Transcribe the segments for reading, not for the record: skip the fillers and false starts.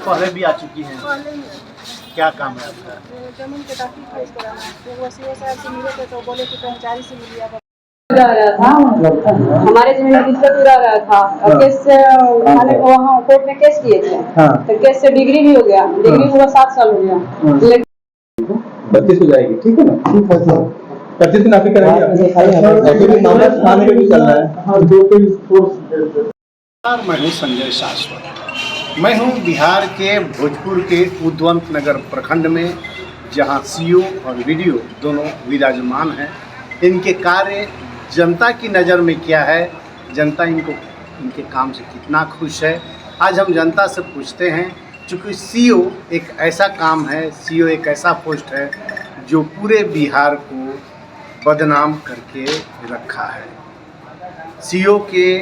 पहले भी आ चुकी हैं? पहले ही क्या काम है आपका? जमीन के तहकीक पेश कराना है। वो सीओ साहब से मिले थे तो बोले कि कर्मचारी से मिलिए आप। रह रहा था हमारे जमीन में दिक्कत रह रहा था और केस से थाने को वहाँ कोर्ट में केस किए थे। तो केस से डिग्री भी हो गया, डिग्री पूरा 7 साल हो गया। 32 हो जाएगी, ठीक है ना? ठीक है सर, 32 दिन आप ही करेंगे। मामला थाने में भी चल रहा है। मैं हूँ संजय शाश्वत। मैं हूँ बिहार के भोजपुर के उद्वंत नगर प्रखंड में, जहाँ सीओ और वीडियो दोनों विराजमान हैं। इनके कार्य जनता की नज़र में क्या है, जनता इनके काम से कितना खुश है, आज हम जनता से पूछते हैं। चूँकि सीओ एक ऐसा काम है, सीओ एक ऐसा पोस्ट है जो पूरे बिहार को बदनाम करके रखा है। सीओ के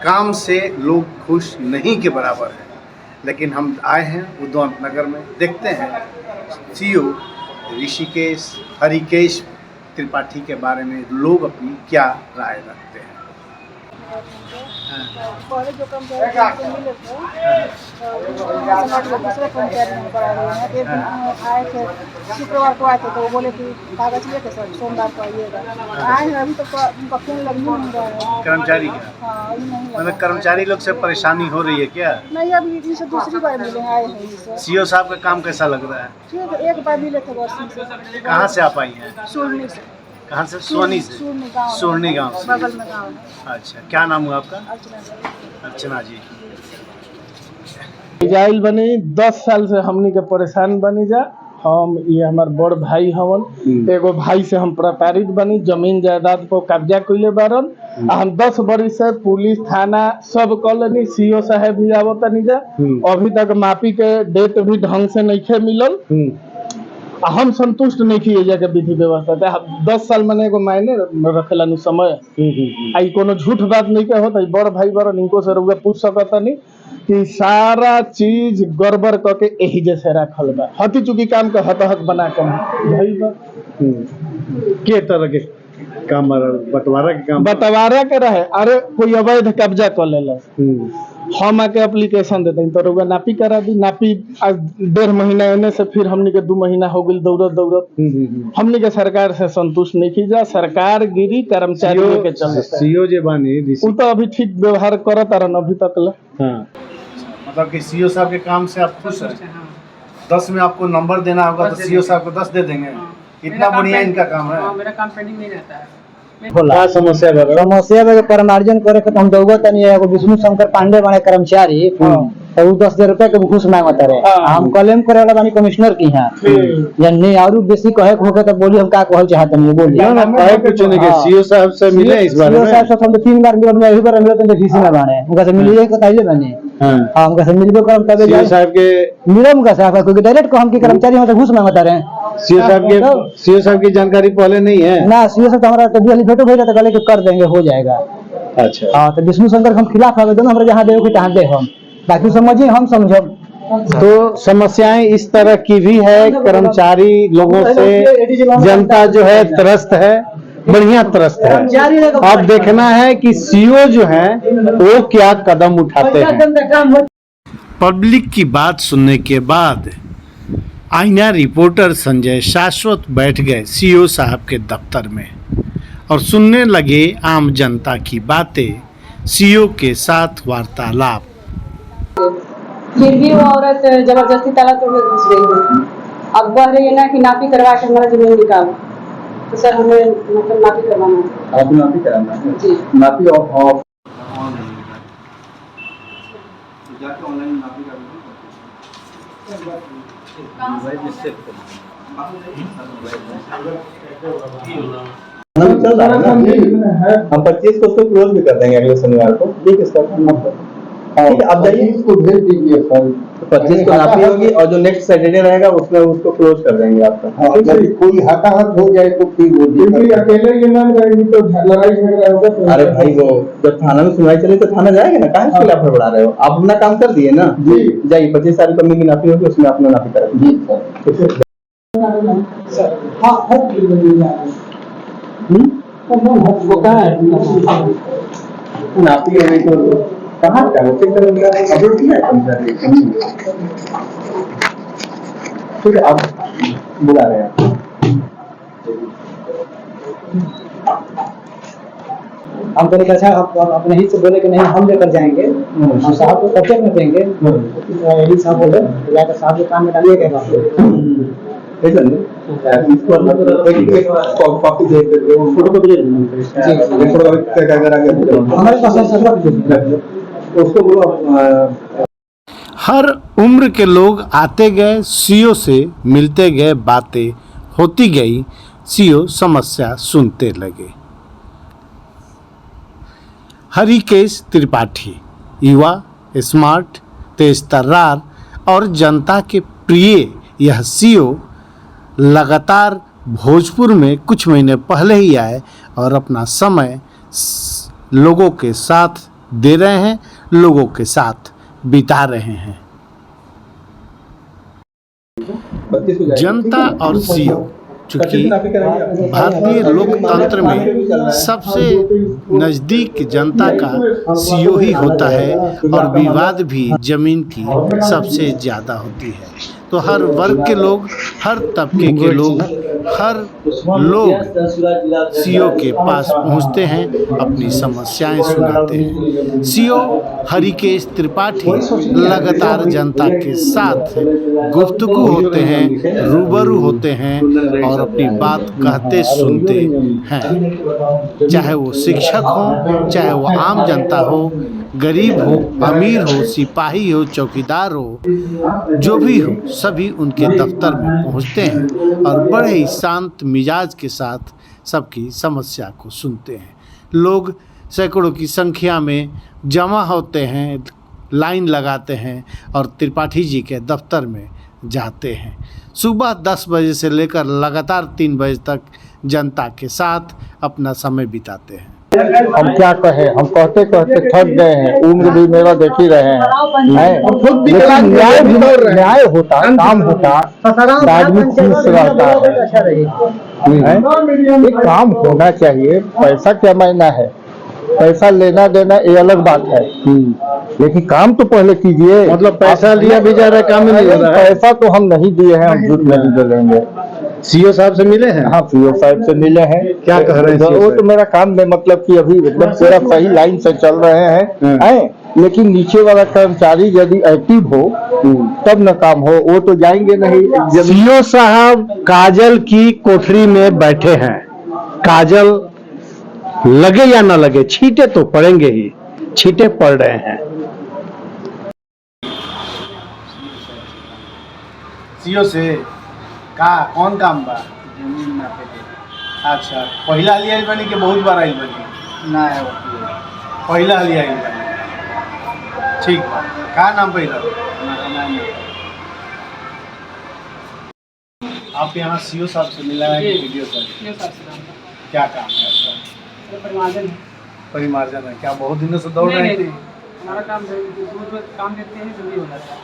काम से लोग खुश नहीं के बराबर है, लेकिन हम आए हैं उद्वंत नगर में, देखते हैं सीओ ऋषिकेश हरिकेश त्रिपाठी के बारे में लोग अपनी क्या राय रखते हैं। पहले जो कर्मचारी से मिले थे दूसरे कर्मचारी पर आ गए हैं। एक दिन आए थे, शुक्रवार को आए थे तो वो बोले कि कागज लेके सर सोमवार को आइएगा। आए हैं अभी तक उनका फोन लग नहीं रहा है कर्मचारी का। हाँ, अभी नहीं लगा। मतलब कर्मचारी लोग से परेशानी हो रही है क्या? नहीं, अभी इनसे दूसरी बार मिले हैं, आए हैं इनसे। सीओ साहब का काम कैसा लग रहा है? ठीक, एक बार मिले थे बस इनसे। कहाँ से आप आई हैं? सोनी से। कहाँ से? सोनी से। सोनी गाँव से। बगल में गाँव है। अच्छा, क्या नाम हुआ आपका? अर्चना। अर्चना जी। जाइल बनी 10 साल से हमनी के परेशान बनी जा। हम ये हमार बड़ भाई हवन, एगो भाई से हम प्रताड़ित बनी, जमीन जायदाद पर कब्जा कइले बारन। हम 10 बरिस से पुलिस थाना सब कॉलोनी सीओ साहब भी आवत नहीं जा, अभी तक मापी के डेट भी ढंग से नहीं मिलल। हम संतुष्ट नहीं किए जाके विधि व्यवस्था 10 साल मैंने एगो मायने रखेला नु समय। आई कोनो झूठ बात नहीं के होता, बड़ भाई बड़ इनको से रुआ पूछ सकता नहीं कि सारा चीज गड़बड़ करके यही जैसे रखल बा। हती चुकी काम के हतहत बना के भाई बा। के तरह के काम बंटवारा के रहे। अरे कोई अवैध कब्जा कर लेला, हम आके एप्लीकेशन देते तो रुआ नापी करा दी। नापी आज 1.5 महीना एने से फिर हमने के 2 महीना हो गई दौड़त। हमने के सरकार से संतुष्ट नहीं की जा। सरकार गिरी कर्मचारियों के चलते। सीओ जे बानी वो तो अभी ठीक व्यवहार करत रन अभी तक ला। मतलब कि सीओ साहब के काम से आप खुश हैं? 10 में आपको नंबर देना होगा तो सीओ साहब को 10 दे देंगे। इतना बढ़िया इनका काम है। मेरा काम पेंडिंग नहीं रहता है। क्या समस्या समस्या परमार्जन करे के हम दौगो तनी एगो विष्णु शंकर पांडे बने कर्मचारी तो 10,000 रुपया के घूस मांगत रहे। हम क्लेम करे वाला बानी कमिश्नर की यहाँ यानी और बेसी कहे के होके तो बोली हम का कहल चाहत नहीं बोली ना कहे कुछ नहीं के सीओ साहब से मिले इस बारे में। सीओ साहब से हम 3 बार मिले, यही बार मिले तो डीसी में बाने उनका से मिलिए के ताइले बने। हां उनका से मिलबे करम तबे सीओ साहब के मिलम का साहब को डायरेक्ट को हम के कर्मचारी हम तो घूस मांगत रहे। सीओ साहब की जानकारी पहले नहीं है ना। सीओ साहब हमारा तो दिल्ली भेटो भेजा तो गले के कर देंगे, हो जाएगा। अच्छा हाँ, तो विष्णु शंकर हम खिलाफ आवेदन हमारे जहाँ दे तहाँ दे हम, बाकी समझिए हम समझब। तो समस्याएं इस तरह की भी है, कर्मचारी लोगों से जनता जो है त्रस्त है, बढ़िया त्रस्त है। अब देखना है कि सीओ जो है वो क्या कदम उठाते हैं। पब्लिक की बात सुनने के बाद आईना रिपोर्टर संजय शाश्वत बैठ गए सीओ साहब के दफ्तर में और सुनने लगे आम जनता की बातें, सीओ के साथ वार्तालाप। फिर भी वो औरत जबरदस्ती ताला तोड़ के घुस गई है। अब कह रही है ना कि नापी करवा के हमारा जमीन निकालो। तो सर हमें मतलब नापी करवाना है। आप नापी कराना है जी। नापी ऑफ जाके ऑनलाइन नापी कर चल रहा है। हम 25 को उसको क्लोज भी कर देंगे अगले शनिवार को। ठीक है सर, ठीक है आप जाइए, इसको भेज दीजिए सर। 25 को नापी होगी और जो नेक्स्ट सैटरडे रहेगा उसमें उसको क्लोज कर देंगे आपका। यदि कोई हाथाहाथ हो जाए तो फिर वो अकेले ये मान जाएगी तो लड़ाई झगड़ा होगा। अरे भाई वो जब थाना में सुनवाई चले तो थाना जाएगा ना, कहाँ इसको लाभ बढ़ा रहे हो आप? अपना काम कर दिए ना जी। जाइए 25 तारीख को मेरी नापी होगी, उसमें अपना नापी करेंगे जी सर। हाँ नापी है तो कहाँ का है? चेक करेंगे अपलोड किया है कर्मचारी। ठीक है, आप बुला रहे हैं। हम बोले कि अच्छा आप अपने ही से बोले कि नहीं हम लेकर जाएंगे, हम साहब को कब्जे में देंगे। यही साहब बोले जाकर साहब के काम में डालिएगा। ऐसा नहीं, इसको एक कॉपी दे देते हो, फोटो कॉपी दे देंगे। फोटो कॉपी अगर आगे हमारे पास है, उसको बोलो। हर उम्र के लोग आते गए, सीओ से मिलते गए, बातें होती गई, सीओ समस्या सुनते लगे। हरिकेश त्रिपाठी युवा, स्मार्ट, तेज तर्रार और जनता के प्रिय यह सीओ लगातार भोजपुर में कुछ महीने पहले ही आए और अपना समय लोगों के साथ दे रहे हैं, लोगों के साथ बिता रहे हैं। जनता और सीओ, चूंकि भारतीय लोकतंत्र में सबसे नज़दीक जनता का सीओ ही होता है और विवाद भी जमीन की सबसे ज़्यादा होती है, तो हर वर्ग के लोग, हर तबके के लोग, हर लोग सीओ के पास पहुंचते हैं, अपनी समस्याएं सुनाते हैं। सीओ हरिकेश त्रिपाठी लगातार जनता के साथ गुफ्तगू होते हैं, रूबरू होते हैं और अपनी बात कहते सुनते हैं। चाहे वो शिक्षक हो, चाहे वो आम जनता हो, गरीब हो, अमीर हो, सिपाही हो, चौकीदार हो, जो भी हो, सभी उनके दफ्तर में पहुंचते हैं और बड़े ही शांत मिजाज के साथ सबकी समस्या को सुनते हैं। लोग सैकड़ों की संख्या में जमा होते हैं, लाइन लगाते हैं और त्रिपाठी जी के दफ्तर में जाते हैं। सुबह 10 बजे से लेकर लगातार 3 बजे तक जनता के साथ अपना समय बिताते हैं। हम क्या कहें, हम कहते कहते थक गए हैं, उम्र भी मेरा देख ही रहे हैं, लेकिन न्याय होता, काम होता, आदमी खुश रहता है। एक काम होना चाहिए। पैसा क्या मायना है, पैसा लेना देना ये अलग बात है, लेकिन काम तो पहले कीजिए। मतलब पैसा लिया भी जा रहा है, काम नहीं हो रहा है। पैसा तो हम नहीं दिए हैं, हम झूठ नहीं बोलेंगे। सीओ साहब से मिले हैं? हाँ, सीओ साहब से मिले हैं। क्या कह रहे हैं? वो तो मेरा काम में मतलब कि अभी एकदम पूरा सही लाइन से चल रहे हैं, लेकिन नीचे वाला कर्मचारी यदि एक्टिव हो तब न काम हो, वो तो जाएंगे नहीं। सीओ साहब काजल की कोठरी में बैठे हैं। काजल लगे या न लगे, छींटे तो पड़ेंगे ही, छींटे पड़ रहे हैं। सीओ से का कौन काम बा? जमीन नापे के। अच्छा, पहला हाली आइल बनी कि बहुत बार आइल बनी? ना है वकील, पहला हाली आइल बनी। ठीक बा, का नाम पहला? आप यहाँ सीओ साहब से मिला है कि वीडियो साहब? क्या काम है आपका? परिमार्जन है। परिमार्जन है। क्या बहुत दिनों से दौड़ रहे हैं? हमारा काम काम देते हैं, जल्दी हो जाता है।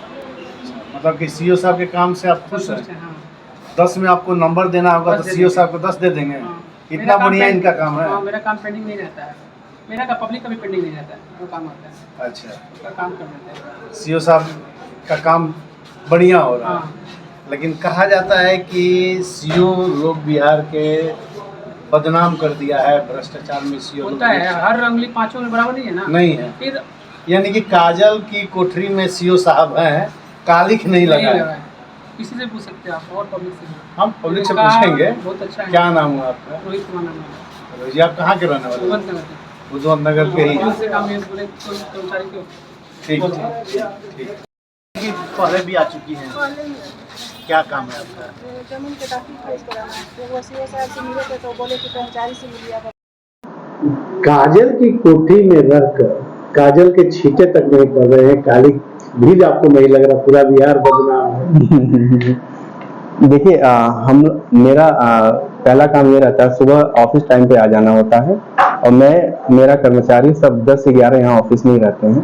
मतलब कि सीओ साहब के काम से आप खुश हैं? हाँ। 10 में आपको नंबर देना होगा तो सीओ साहब को 10 दे देंगे। हाँ। इतना बढ़िया इनका काम है। हाँ, मेरा काम पेंडिंग नहीं रहता है। मेरा का पब्लिक का भी पेंडिंग नहीं रहता है, वो काम होता है। अच्छा, उसका काम कर देते हैं। सीओ साहब का काम बढ़िया हो रहा है। हाँ। लेकिन कहा जाता है कि सीओ लोग बिहार के बदनाम कर दिया है, भ्रष्टाचार में सीओ होता है, हर अंगुली पांचों में बराबर नहीं है ना। नहीं है। फिर यानी कि काजल की कोठरी में सीओ साहब हैं, कालिख नहीं लगा है। किसी से पूछ सकते हैं आप, और पब्लिक से। हम पब्लिक से उनका पूछेंगे। बहुत अच्छा है। क्या नाम हुआ आपका? रोहित कुमार नाम है। रोहित जी, आप कहाँ के रहने वाले? तुरंत नगर के। बुद्धवंत नगर के ही हैं। से काम है, बोले कोई कर्मचारी को। ठीक ठीक। कि पहले भी आ चुकी हैं, क्या काम है आपका? जमीन के काफी केस कराना है। वो सीओ साहब से मिले थे तो बोले कि कर्मचारी से मिलिए। काजल की कोठी में रहकर काजल के छींटे तक नहीं पड़ रहे हैं, काली भी आपको नहीं लग रहा पूरा बिहार बदनाम है? देखिए, मेरा पहला काम ये रहता है, सुबह ऑफिस टाइम पे आ जाना होता है और मेरा कर्मचारी सब 10 से 11 यहाँ ऑफिस में ही रहते हैं।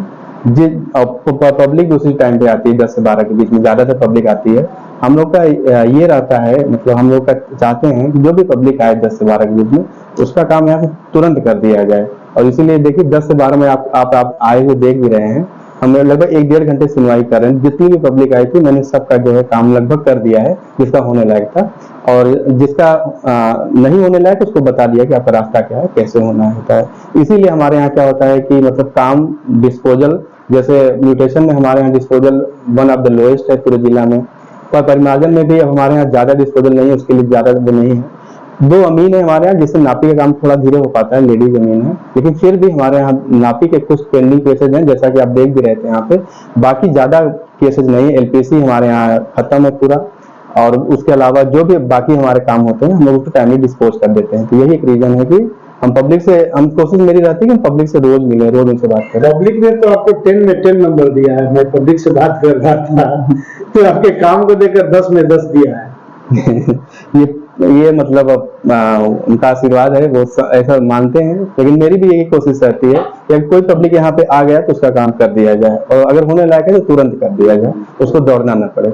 पब्लिक उसी टाइम पे आती है, 10 से 12 के बीच में ज्यादातर पब्लिक आती है। हम लोग का ये रहता है, मतलब हम लोग का चाहते हैं कि जो भी पब्लिक आए 10 से 12 के बीच में, उसका काम यहाँ पे तुरंत कर दिया जाए। और इसीलिए देखिए 10 से 12 में आप आए हुए देख भी रहे हैं, हम लगभग 1-1.5 घंटे सुनवाई कर रहे हैं। जितनी भी पब्लिक आई थी मैंने सबका जो है काम लगभग कर दिया है जिसका होने लायक था, और जिसका नहीं होने लायक उसको बता दिया कि आपका रास्ता क्या है, कैसे होना होता है। इसीलिए हमारे यहाँ क्या होता है कि मतलब काम डिस्पोजल, जैसे म्यूटेशन में हमारे यहाँ disposal one of the lowest है पूरे जिला में, पर परिमार्जन में भी हमारे यहाँ ज्यादा डिस्पोजल नहीं है, उसके लिए ज्यादा वो नहीं है। 2 अमीन है हमारे यहाँ, जिससे नापी का काम थोड़ा धीरे हो पाता है, लेडीज अमीन है, लेकिन फिर भी हमारे यहाँ नापी के कुछ पेंडिंग केसेज हैं, जैसा कि आप देख भी रहे थे यहाँ पे। बाकी ज्यादा केसेज नहीं है, एलपीसी हमारे यहाँ खत्म है पूरा, और उसके अलावा जो भी बाकी हमारे काम होते हैं हम लोग उसको टाइमली डिस्पोज कर देते हैं। तो यही एक रीजन है कि हम पब्लिक से, हम कोशिश मेरी रहती है कि हम पब्लिक से रोज मिले, रोज उनसे बात करें। पब्लिक ने तो आपको 10 में 10 नंबर दिया है, मैं पब्लिक से बात कर रहा था तो आपके काम को देखकर 10 में 10 दिया है। ये मतलब उनका आशीर्वाद है, वो ऐसा मानते हैं, लेकिन मेरी भी यही कोशिश रहती है कि कोई पब्लिक यहाँ पे आ गया तो उसका काम कर दिया जाए, और अगर होने लायक है तो तुरंत कर दिया जाए, उसको दौड़ना न पड़े।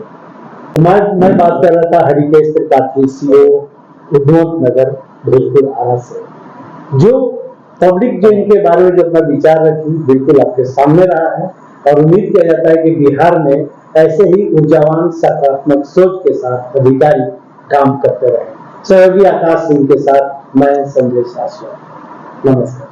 मैं बात कर रहा था हरिकेश त्रिपाठी, सीओ उद्योग नगर भोजपुर आरा से। जो पब्लिक जो इनके बारे में जो अपना विचार रखी बिल्कुल आपके सामने रहा है, और उम्मीद किया जाता है कि बिहार में ऐसे ही ऊर्जावान सकारात्मक सोच के साथ अधिकारी काम करते रहे। सहयोगी आकाश सिंह के साथ मैं संजय शाश्वत, नमस्कार।